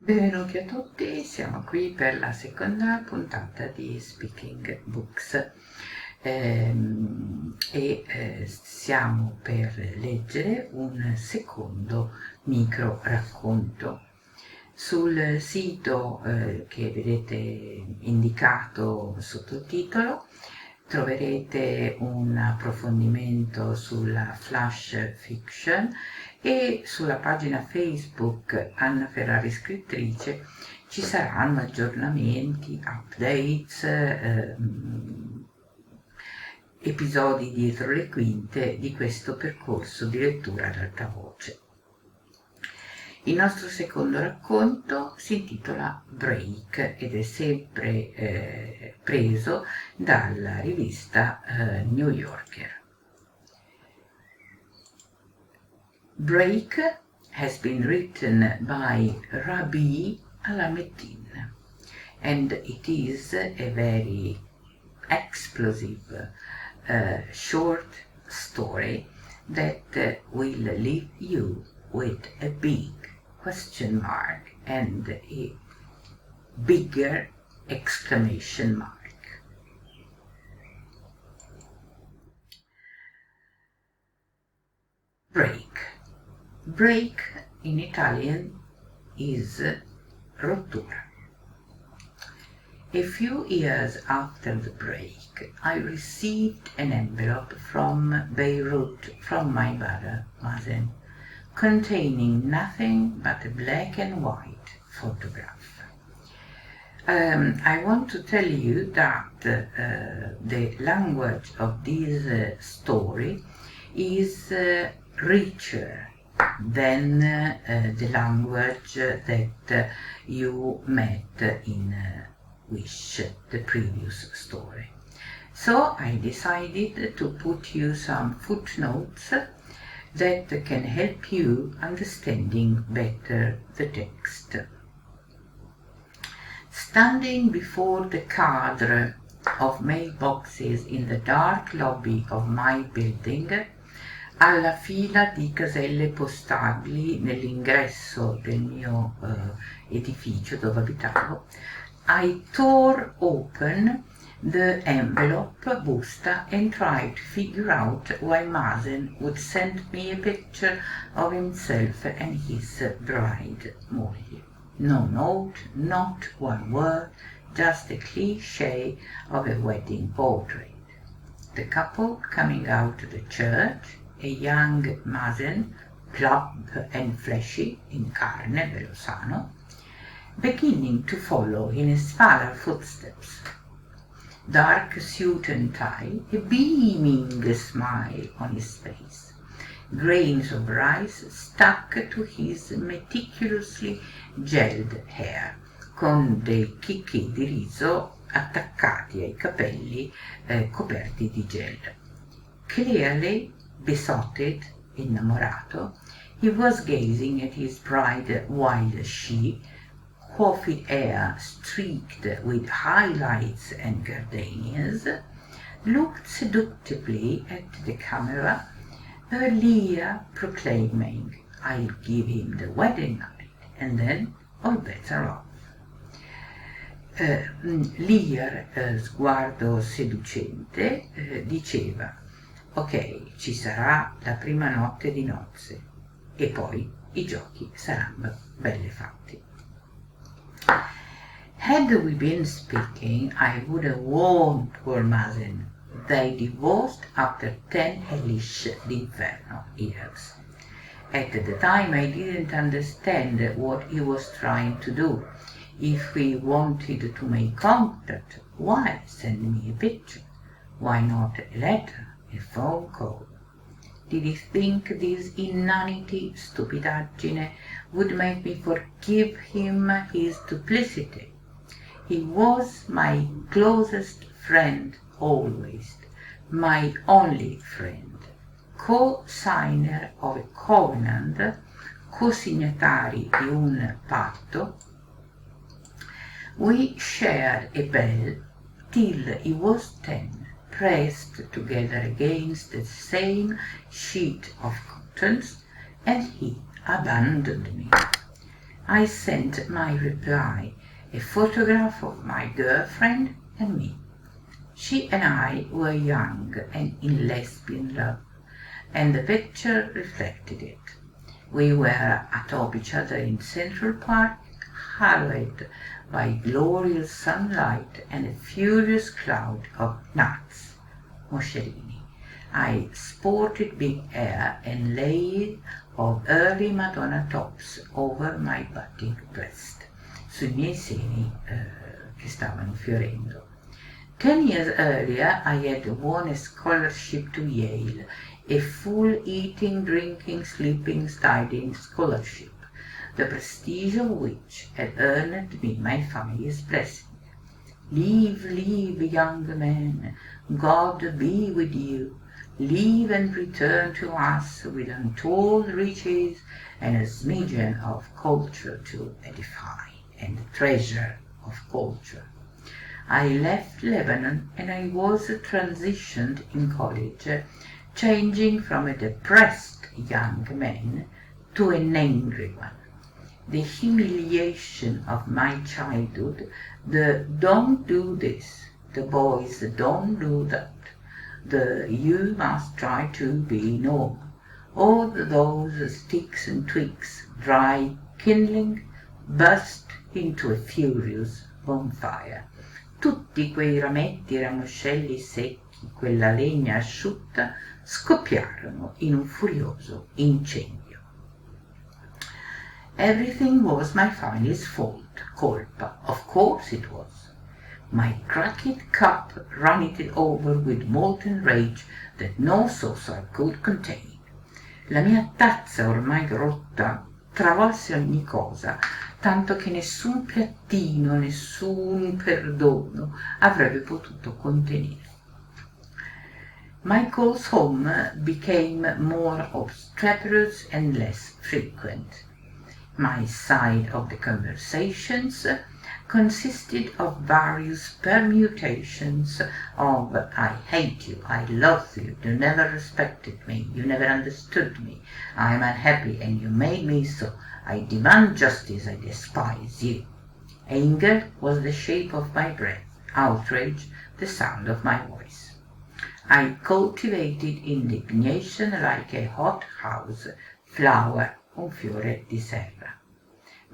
Benvenuti a tutti, siamo qui per la seconda puntata di Speaking Books stiamo per leggere un secondo micro racconto. Sul sito che vedete indicato sotto il titolo troverete un approfondimento sulla flash fiction e sulla pagina Facebook Anna Ferrari scrittrice ci saranno aggiornamenti, updates, episodi dietro le quinte di questo percorso di lettura ad alta voce. Il nostro secondo racconto si intitola Break ed è sempre preso dalla rivista New Yorker. Break has been written by Rabih Alameddin, and it is a very explosive short story that will leave you with a big question mark and a bigger exclamation mark. Break. Break in Italian is rottura. A few years after the break, I received an envelope from Beirut from my brother Mazen, containing nothing but a black and white photograph. I want to tell you that the language of this story is richer than the language that you met in Wish, the previous story. So I decided to put you some footnotes that can help you understanding better the text. Standing before the cadre of mailboxes in the dark lobby of my building, alla fila di caselle postabili nell'ingresso del mio edificio dove abitavo, I tore open the envelope busta and tried to figure out why Mazen would send me a picture of himself and his bride, moglie. No note, not one word, just a cliché of a wedding portrait. The couple coming out of the church, a young Mazen, plump and fleshy, in carne, bello sano, beginning to follow in his father's footsteps. Dark suit and tie, a beaming smile on his face, grains of rice stuck to his meticulously gelled hair, con dei chicchi di riso attaccati ai capelli coperti di gel. Clearly besotted, innamorato, he was gazing at his bride while she, coiffed hair streaked with highlights and gardenias, looked seductively at the camera, her Leah proclaiming, I'll give him the wedding night, and then all bets are off. Lear, sguardo seducente, diceva, ok, ci sarà la prima notte di nozze e poi i giochi saranno belli fatti. Had we been speaking, I would have warned poor Mazen. They divorced after 10 hellish d'inferno years. At the time I didn't understand what he was trying to do. If he wanted to make contact, why send me a picture? Why not a letter, a phone call? Did he think this inanity, stupidaggine, would make me forgive him his duplicity? He was my closest friend always, my only friend, co-signer of a covenant, co-signatari di un patto. We shared a bell till he was 10, pressed together against the same sheet of cottons, and he abandoned me. I sent my reply, a photograph of my girlfriend and me. She and I were young and in lesbian love, and the picture reflected it. We were atop each other in Central Park, hallowed by glorious sunlight and a furious cloud of nuts, moscerini. I sported big hair and layers of early Madonna tops over my budding breast, sui miei seni che stavano fiorendo. 10 years earlier I had won a scholarship to Yale, a full eating, drinking, sleeping, studying scholarship, the prestige of which had earned me my family's blessing. Leave, young man, God be with you. Leave and return to us with untold riches and a smidgen of culture to edify, and the treasure of culture. I left Lebanon and I was transitioned in college, changing from a depressed young man to an angry one. The humiliation of my childhood, the don't do this, the boys don't do that, the you must try to be normal, all those sticks and twigs, dry kindling, burst into a furious bonfire. Tutti quei rametti e ramoscelli secchi, quella legna asciutta, scoppiarono in un furioso incendio. Everything was my family's fault, colpa. Of course it was. My cracked cup runneth over with molten rage that no saucer could contain. La mia tazza ormai rotta travolse ogni cosa, tanto che nessun piattino, nessun perdono avrebbe potuto contenere. My calls home became more obstreperous and less frequent. My side of the conversations consisted of various permutations of I hate you, I loathe you, you never respected me, you never understood me, I am unhappy and you made me so, I demand justice, I despise you. Anger was the shape of my breath, outrage the sound of my voice. I cultivated indignation like a hothouse flower, un fiore di serra.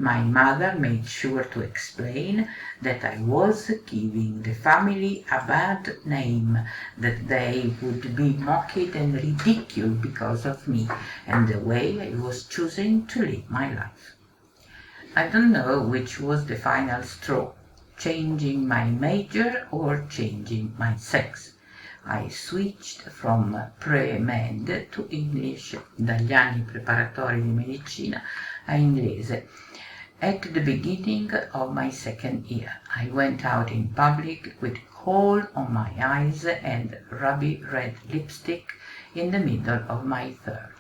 My mother made sure to explain that I was giving the family a bad name, that they would be mocked and ridiculed because of me and the way I was choosing to live my life. I don't know which was the final straw, changing my major or changing my sex. I switched from pre-med to English, dagli anni preparatori di medicina a inglese. At the beginning of my second year, I went out in public with coal on my eyes and ruby red lipstick in the middle of my third.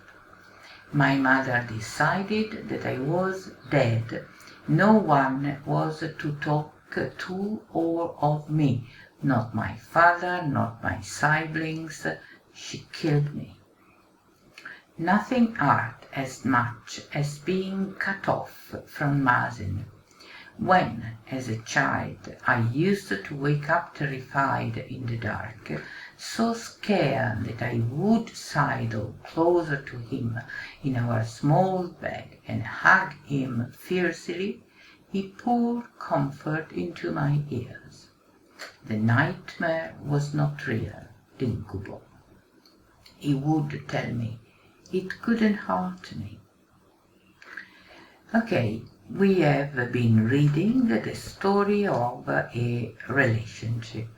My mother decided that I was dead. No one was to talk to or of me, not my father, not my siblings. She killed me. Nothing hurt as much as being cut off from Mazen. When, as a child, I used to wake up terrified in the dark, so scared that I would sidle closer to him in our small bed and hug him fiercely, he poured comfort into my ears. The nightmare was not real, l'incubo. He would tell me, it couldn't hurt me. Okay, we have been reading the story of a relationship.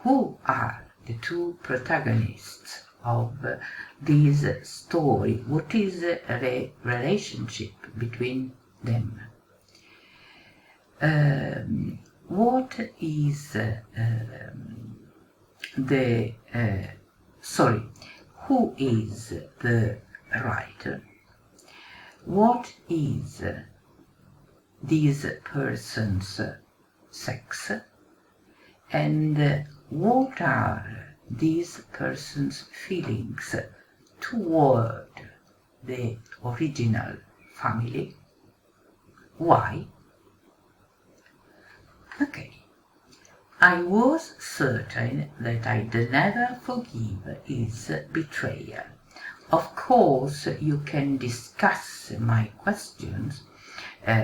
Who are the two protagonists of this story? What is the relationship between them? What is who is the writer? What is this person's sex? And what are this person's feelings toward the original family. Why? Okay. I was certain that I'd never forgive his betrayal. Of course, you can discuss my questions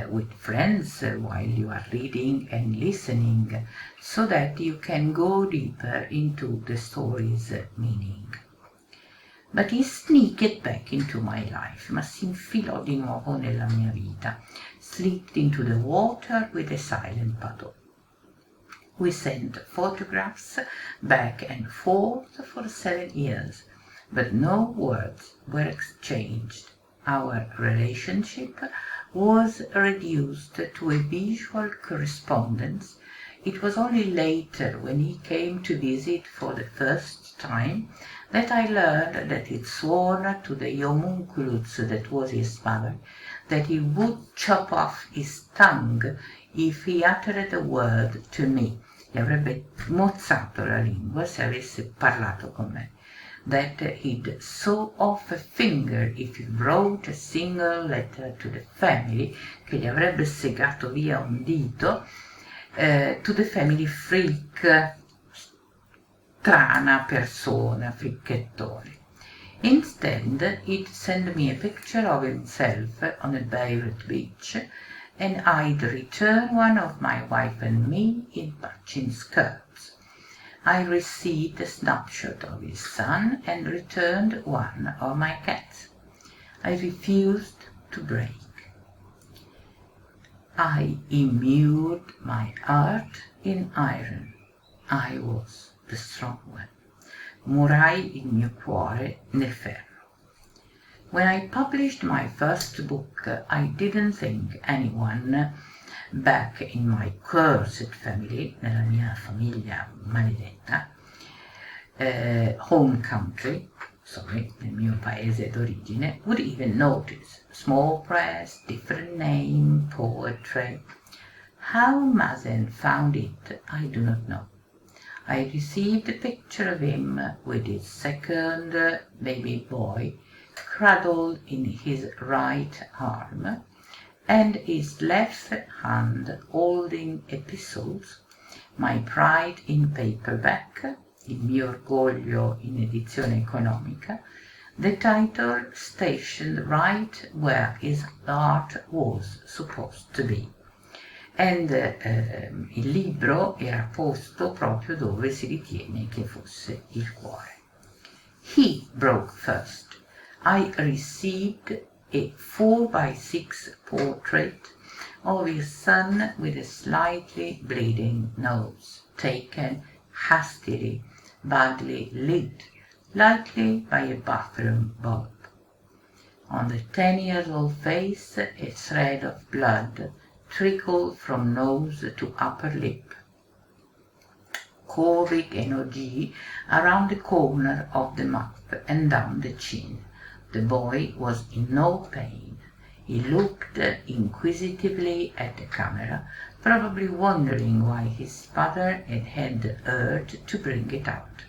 with friends while you are reading and listening, so that you can go deeper into the story's meaning. But he sneaked back into my life, ma si infilò di nuovo nella mia vita, slipped into the water with a silent paddle. We sent photographs back and forth for 7 years, but no words were exchanged. Our relationship was reduced to a visual correspondence. It was only later, when he came to visit for the first time, that I learned that he'd sworn to the homunculus that was his mother that he would chop off his tongue if he uttered a word to me. Gli avrebbe mozzato la lingua se avesse parlato con me. That he'd saw off a finger if he wrote a single letter to the family, che gli avrebbe segato via un dito, to the family freak, strana persona, fricchettone. Instead, he'd send me a picture of himself on a Beirut beach, and I'd return one of my wife and me in matching skirts. I received a snapshot of his son and returned one of my cats. I refused to break. I immured my heart in iron. I was the strong one. Murai il mio cuore nel ferro. When I published my first book, I didn't think anyone back in my cursed family, nella mia famiglia maledetta, home country, nel mio paese d'origine, would even notice. Small press, different name, poetry. How Mazen found it, I do not know. I received a picture of him with his second baby boy cradled in his right arm, and his left hand holding epistles, my pride in paperback, il mio orgoglio in edizione economica, the title stationed right where his heart was supposed to be. And il libro era posto proprio dove si ritiene che fosse il cuore. He broke first. I received a 4x6 portrait of his son with a slightly bleeding nose, taken hastily, badly lit, likely by a bathroom bulb. On the 10-year-old face, a thread of blood trickled from nose to upper lip, curving an OG around the corner of the mouth and down the chin. The boy was in no pain. He looked inquisitively at the camera, probably wondering why his father had the urge to bring it out.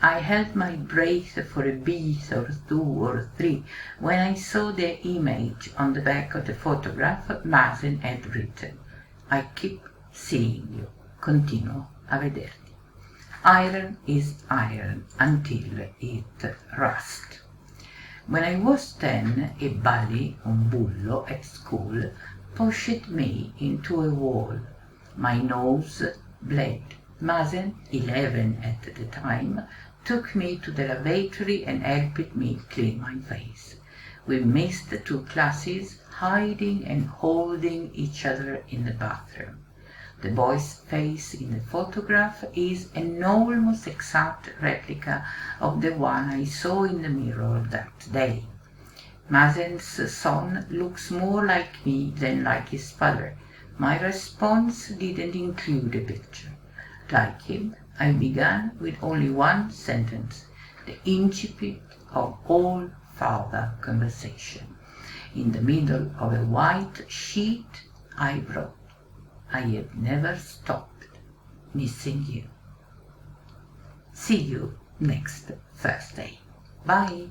I held my breath for a beat or two or three when I saw the image on the back of the photograph Mazen had written. I keep seeing you. Continuo a vederti. Iron is iron until it rusts. When I was 10, a bully, un bullo, at school pushed me into a wall. My nose bled. Mazen, 11 at the time, took me to the lavatory and helped me clean my face. We missed 2 classes, hiding and holding each other in the bathroom. The boy's face in the photograph is an almost exact replica of the one I saw in the mirror that day. Mazen's son looks more like me than like his father. My response didn't include a picture. Like him, I began with only one sentence, the incipit of all further conversation. In the middle of a white sheet, I wrote, I have never stopped missing you. See you next Thursday. Bye.